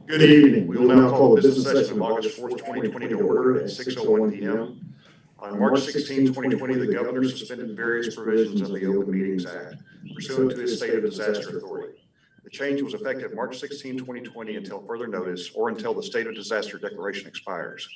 Good evening. We will now call the business session of August 4th, 2020 to order at 6:01 p.m. On March 16, 2020, the governor suspended various provisions of the Open Meetings Act pursuant to his state of disaster authority. The change was effective March 16, 2020 until further notice or until the state of disaster declaration expires.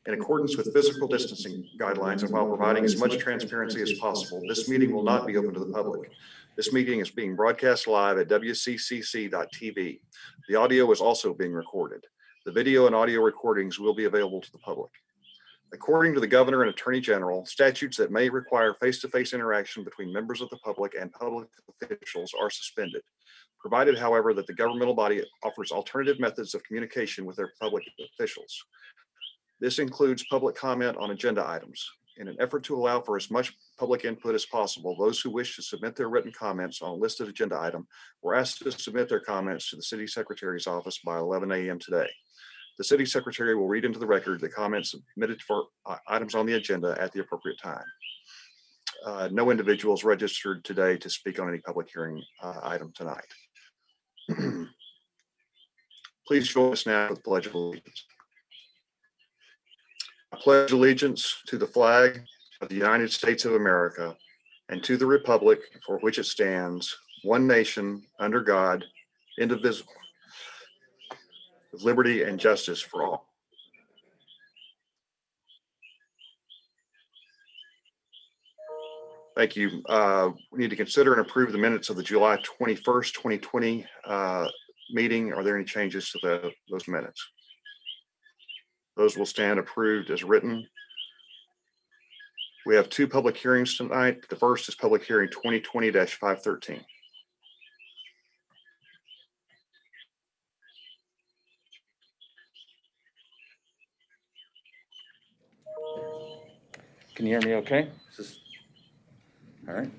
In accordance with physical distancing guidelines and while providing as much transparency as possible, this meeting will not be open to the public. This meeting is being broadcast live at wccc.tv. The audio is also being recorded. The video and audio recordings will be available to the public. According to the governor and attorney general, statutes that may require face-to-face interaction between members of the public and public officials are suspended, provided, however, that the governmental body offers alternative methods of communication with their public officials. This includes public comment on agenda items. In an effort to allow for as much public input as possible, those who wish to submit their written comments on a listed agenda item were asked to submit their comments to the city secretary's office by 11 a.m. today. The city secretary will read into the record the comments submitted for items on the agenda at the appropriate time. No individuals registered today to speak on any public hearing item tonight. Please join us now with the Pledge of Allegiance. I pledge allegiance to the flag of the United States of America and to the republic for which it stands, one nation, under God, indivisible, with liberty and justice for all. Thank you. We need to consider and approve the minutes of the July 21st, 2020 meeting. Are there any changes to those minutes? Those will stand approved as written. We have two public hearings tonight. The first is public hearing 2020-513. Can you hear me okay? All right.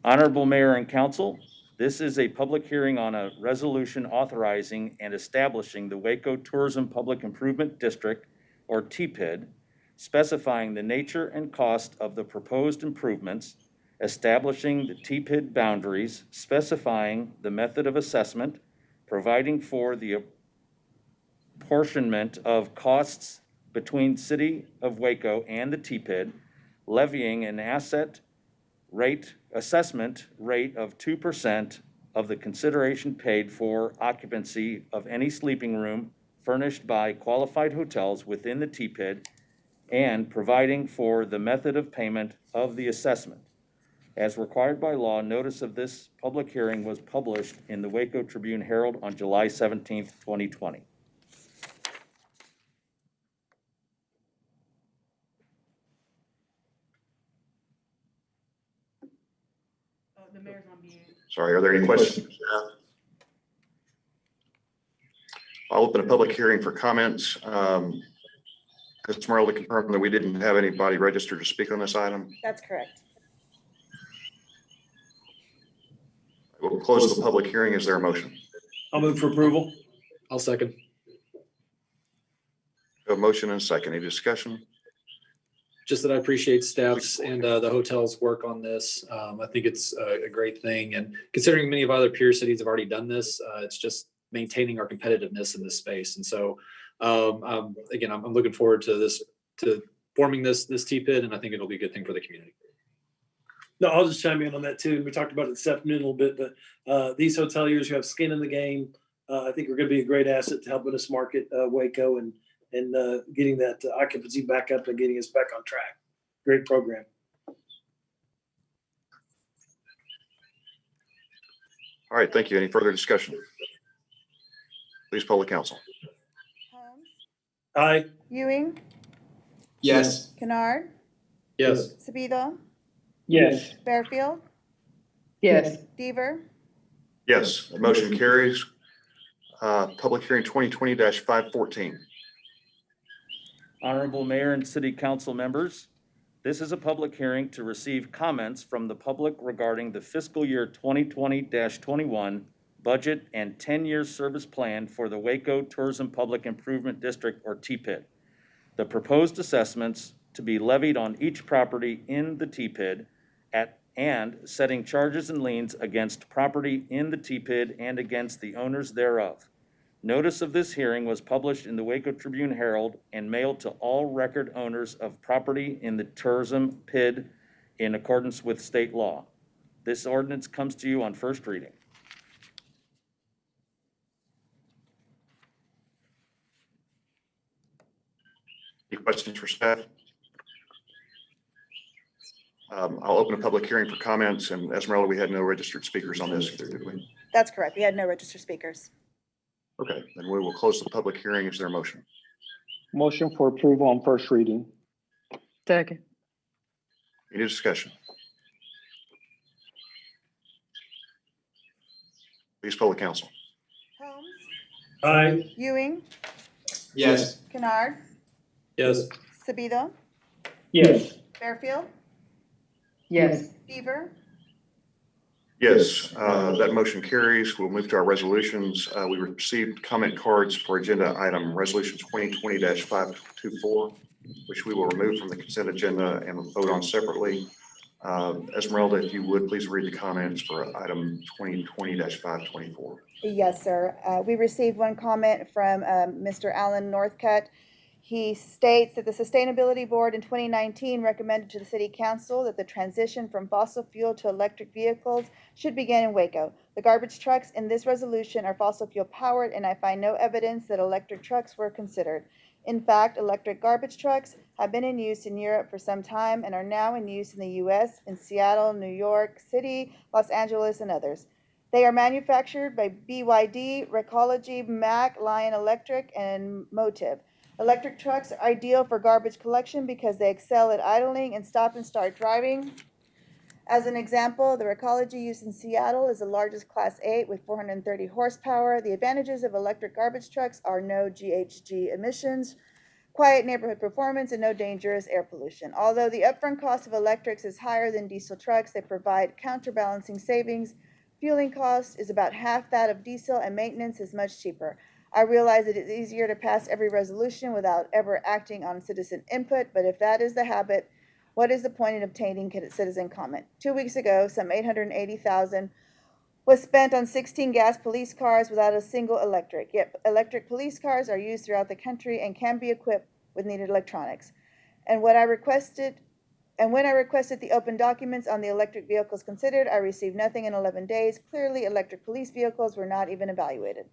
Honorable Mayor and Council, this is a public hearing on a resolution authorizing and establishing the Waco Tourism Public Improvement District, or TPID, specifying the nature and cost of the proposed improvements, establishing the TPID boundaries, specifying the method of assessment, providing for the apportionment of costs between City of Waco and the TPID, levying an assessment rate of 2% of the consideration paid for occupancy of any sleeping room furnished by qualified hotels within the TPID, and providing for the method of payment of the assessment. As required by law, notice of this public hearing was published in the Waco Tribune-Herald on July 17th, 2020. The mayor's on mute. Sorry, are there any questions? I'll open a public hearing for comments. Ms. Merle, to confirm that we didn't have anybody registered to speak on this item. That's correct. We'll close the public hearing. Is there a motion? I'll move for approval. I'll second. A motion and a second. Any discussion? Just that I appreciate staff's and the hotel's work on this. I think it's a great thing. And considering many of our other peer cities have already done this, it's just maintaining our competitiveness in this space. And so, again, I'm looking forward to forming this TPID, and I think it'll be a good thing for the community. No, I'll just chime in on that too. We talked about it this afternoon a little bit, but these hoteliers who have skin in the game, I think are going to be a great asset to helping us market Waco and getting that occupancy back up and getting us back on track. Great program. All right, thank you. Any further discussion? Please poll the council. Holmes, Aye. Ewing, Yes. Kennard, Yes. Sabido, Yes. Fairfield, Yes. Deaver, Yes, the motion carries. Public hearing 2020-514. Honorable Mayor and City Council members, this is a public hearing to receive comments from the public regarding the fiscal year 2020-21 budget and 10-year service plan for the Waco Tourism Public Improvement District, or TPID. The proposed assessments to be levied on each property in the TPID and setting charges and liens against property in the TPID and against the owners thereof. Notice of this hearing was published in the Waco Tribune Herald and mailed to all record owners of property in the tourism PID in accordance with state law. This ordinance comes to you on first reading. Any questions for staff? I'll open a public hearing for comments, and Esmeralda, we had no registered speakers on this either, did we? That's correct. We had no registered speakers. Okay, then we will close the public hearing. Is there a motion? Motion for approval on first reading. Second. Any discussion? Please poll the council. Holmes, Aye. Ewing, Yes. Kennard, Yes. Sabido, Yes. Fairfield, Yes. Beaver, Yes, that motion carries. We'll move to our resolutions. We received comment cards for agenda item Resolution 2020-524, which we will remove from the consent agenda and vote on separately. Esmeralda, if you would, please read the comments for item 2020-524. Yes, sir. We received one comment from Mr. Alan Northcutt. He states that the Sustainability Board in 2019 recommended to the City Council that the transition from fossil fuel to electric vehicles should begin in Waco. The garbage trucks in this resolution are fossil fuel powered, and I find no evidence that electric trucks were considered. In fact, electric garbage trucks have been in use in Europe for some time and are now in use in the U.S., in Seattle, New York City, Los Angeles, and others. They are manufactured by BYD, Recology, Mack, Lion Electric, and Motiv. Electric trucks are ideal for garbage collection because they excel at idling and stop and start driving. As an example, the Recology used in Seattle is the largest Class 8 with 430 horsepower. The advantages of electric garbage trucks are no GHG emissions, quiet neighborhood performance, and no dangerous air pollution. Although the upfront cost of electrics is higher than diesel trucks, they provide counterbalancing savings. Fueling cost is about half that of diesel, and maintenance is much cheaper. I realize it is easier to pass every resolution without ever acting on citizen input, but if that is the habit, what is the point in obtaining citizen comment? 2 weeks ago, some $880,000 was spent on 16 gas police cars without a single electric. Yet electric police cars are used throughout the country and can be equipped with needed electronics. And when I requested the open documents on the electric vehicles considered, I received nothing in 11 days. Clearly, electric police vehicles were not even evaluated.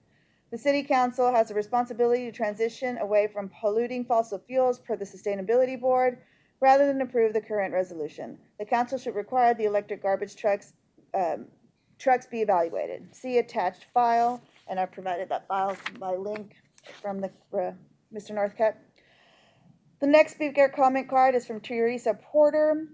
The City Council has a responsibility to transition away from polluting fossil fuels per the Sustainability Board rather than approve the current resolution. The Council should require the electric garbage trucks be evaluated. See attached file, and I provided that file by link from the Mr. Northcutt. The next speaker comment card is from Teresa Porter.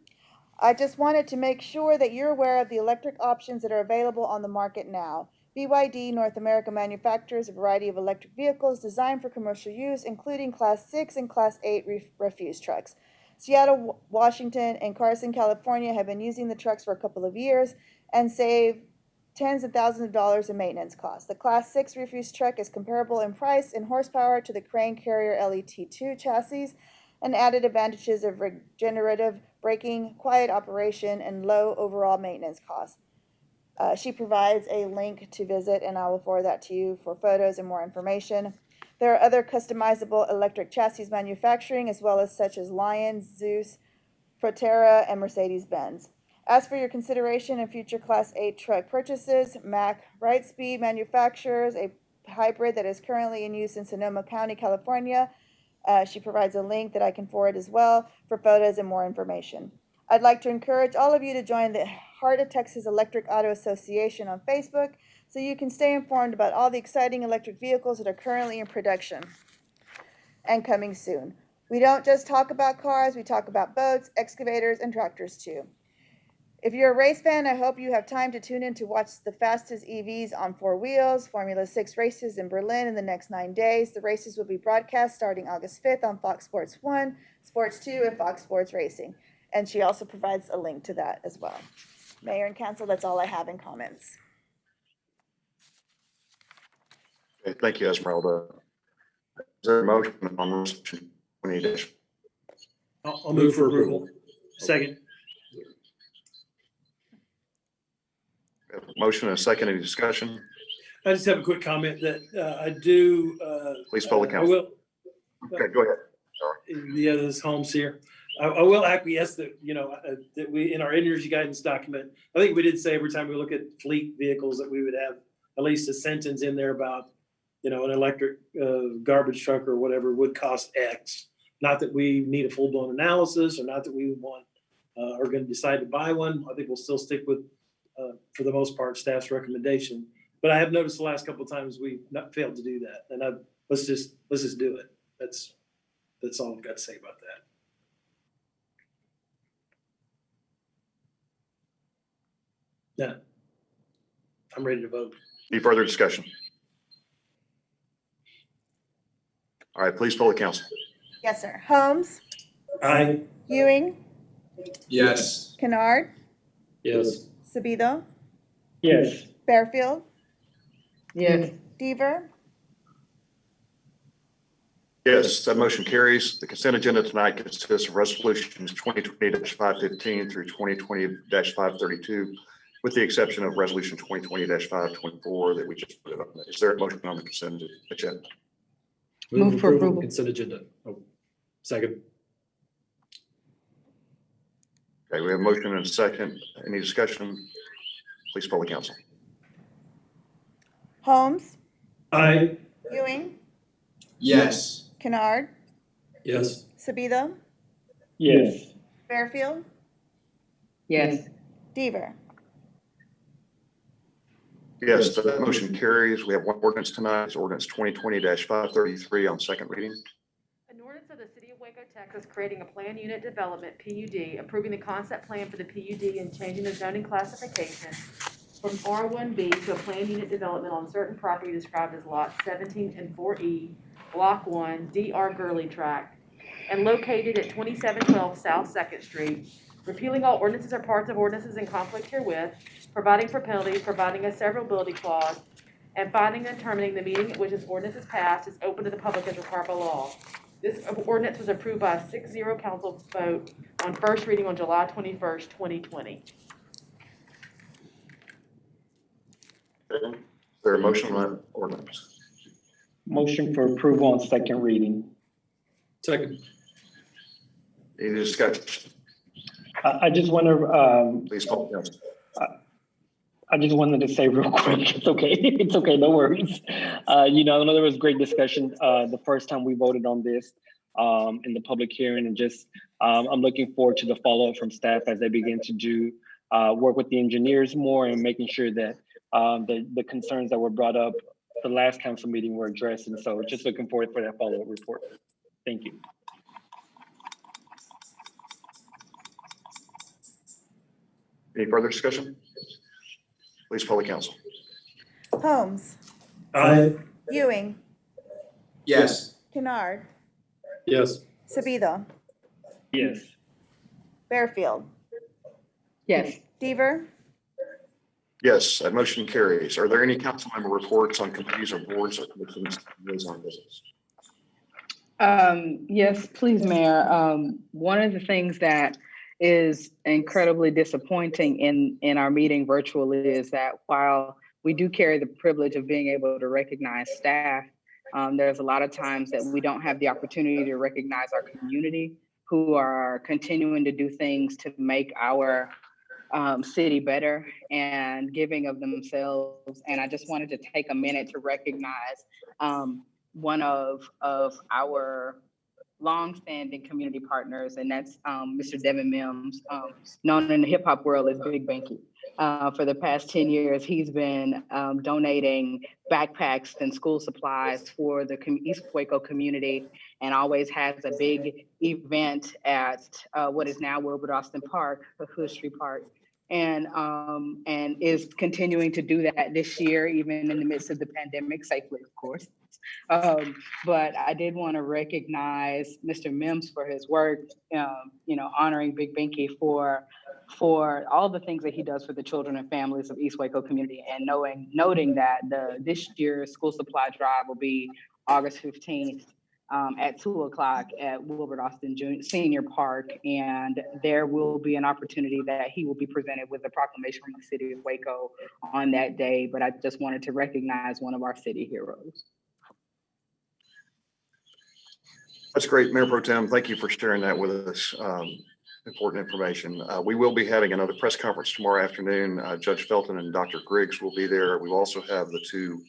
I just wanted to make sure that you're aware of the electric options that are available on the market now. BYD North America manufactures a variety of electric vehicles designed for commercial use, including Class 6 and Class 8 refuse trucks. Seattle, Washington, and Carson, California have been using the trucks for a couple of years and save tens of thousands of dollars in maintenance costs. The Class 6 refuse truck is comparable in price and horsepower to the Crane Carrier LET2 chassis, and added advantages of regenerative braking, quiet operation, and low overall maintenance costs. She provides a link to visit, and I will forward that to you for photos and more information. There are other customizable electric chassis manufacturing, as well as such as Lion, Zeus, Proterra, and Mercedes-Benz. As for your consideration in future Class 8 truck purchases, Mack Brightspeed manufactures a hybrid that is currently in use in Sonoma County, California. She provides a link that I can forward as well for photos and more information. I'd like to encourage all of you to join the Heart of Texas Electric Auto Association on Facebook so you can stay informed about all the exciting electric vehicles that are currently in production and coming soon. We don't just talk about cars, we talk about boats, excavators, and tractors too. If you're a race fan, I hope you have time to tune in to watch the fastest EVs on 4 wheels, Formula 6 races in Berlin in the next 9 days. The races will be broadcast starting August 5th on Fox Sports 1, Sports 2, and Fox Sports Racing. And she also provides a link to that as well. Mayor and Council, that's all I have in comments. Okay, thank you, Esmeralda. Is there a motion on resolution 20? I'll move for approval. Second. Motion and a second, any discussion? I just have a quick comment that I do. Please poll the I council. will. Okay, go ahead. Sorry. The others Holmes here. I will acquiesce that, that we, in our energy guidance document, I think we did say every time we look at fleet vehicles that we would have at least a sentence in there about, an electric garbage truck or whatever would cost X. Not that we need a full-blown analysis or not that we want are going to decide to buy one. I think we'll still stick with, for the most part, staff's recommendation. But I have noticed the last couple of times we've not failed to do that. And let's just do it. That's all I've got to say about that. Yeah. I'm ready to vote. Any further discussion? All right, please poll the council. Yes, sir. Holmes, Aye. Ewing, Yes. Kennard, Yes. Sabido, Yes. Fairfield, Yes. Deaver, Yes, that motion carries. The consent agenda tonight consists of resolutions 2020-515 through 2020-532, with the exception of resolution 2020-524 that we just put on. Is there a motion on the consent agenda? Move for approval. Consent agenda. Oh, second. Okay, we have a motion and a second. Any discussion? Please poll the council. Holmes, Aye. Ewing, Yes. Kennard, Yes. Sabido, Yes. Fairfield, Yes. Deaver. Yes, that motion carries. We have one ordinance tonight. It's ordinance 2020-533 on second reading. An ordinance of the City of Waco, Texas, creating a planned unit development, PUD, approving the concept plan for the PUD and changing the zoning classification from R1B to a planned unit development on certain property described as lots 17 and 4E, Block 1, DR Gurley Tract, and located at 2712 South 2nd Street, repealing all ordinances or parts of ordinances in conflict herewith, providing for penalties, providing a severability clause, and finding and determining the meeting at which this ordinance is passed is open to the public as required by law. This ordinance was approved by a 6-0 council vote on first reading on July 21st, 2020. Okay. Is there a motion on that ordinance? Motion for approval on second reading. Second. Any discussion? I just want to, Please poll the council. I just wanted to say real quick, it's okay. It's okay. No worries. I know there was great discussion the first time we voted on this in the public hearing, and just I'm looking forward to the follow-up from staff as they begin to do work with the engineers more and making sure that the concerns that were brought up the last council meeting were addressed. And so just looking forward for that follow-up report. Thank you. Any further discussion? Please poll the council. Holmes, Aye. Ewing, Yes. Kennard, Yes. Sabido, Yes. Fairfield, Yes. Deaver, Yes, that motion carries. Are there any council member reports on committees or boards or commissions on business? Yes, please, Mayor. One of the things that is incredibly disappointing in our meeting virtually is that while we do carry the privilege of being able to recognize staff, there's a lot of times that we don't have the opportunity to recognize our community who are continuing to do things to make our city better and giving of themselves. And I just wanted to take a minute to recognize one of our longstanding community partners, and that's Mr. Devin Mims, known in the hip hop world as Big Banky. For the past 10 years, he's been donating backpacks and school supplies for the East Waco community, and always has a big event at what is now Wilbert Austin Park, Hood Street Park, and is continuing to do that this year, even in the midst of the pandemic, safely, of course. But I did want to recognize Mr. Mims for his work, honoring Big Binky for all the things that he does for the children and families of East Waco community, and noting that this year's school supply drive will be August 15th. at 2:00 at Wilbert Austin Senior Park. And there will be an opportunity that he will be presented with a proclamation from the city of Waco on that day. But I just wanted to recognize one of our city heroes. That's great, Mayor Pro Tem. Thank you for sharing that with us. Important information. We will be having another press conference tomorrow afternoon. Judge Felton and Dr. Griggs will be there. We will also have the two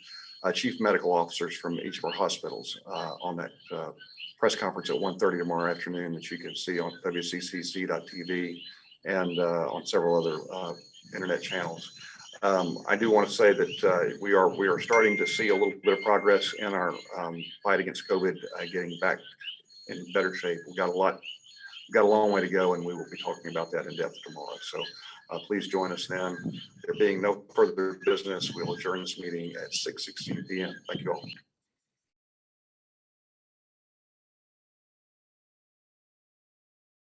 chief medical officers from each of our hospitals on that press conference at 1:30 tomorrow afternoon that you can see on wccc.tv and on several other internet channels. I do want to say that we are starting to see a little bit of progress in our fight against COVID, getting back in better shape. We've got a long way to go, and we will be talking about that in depth tomorrow. So please join us then. There being no further business, we'll adjourn this meeting at 6:16 p.m. Thank you all.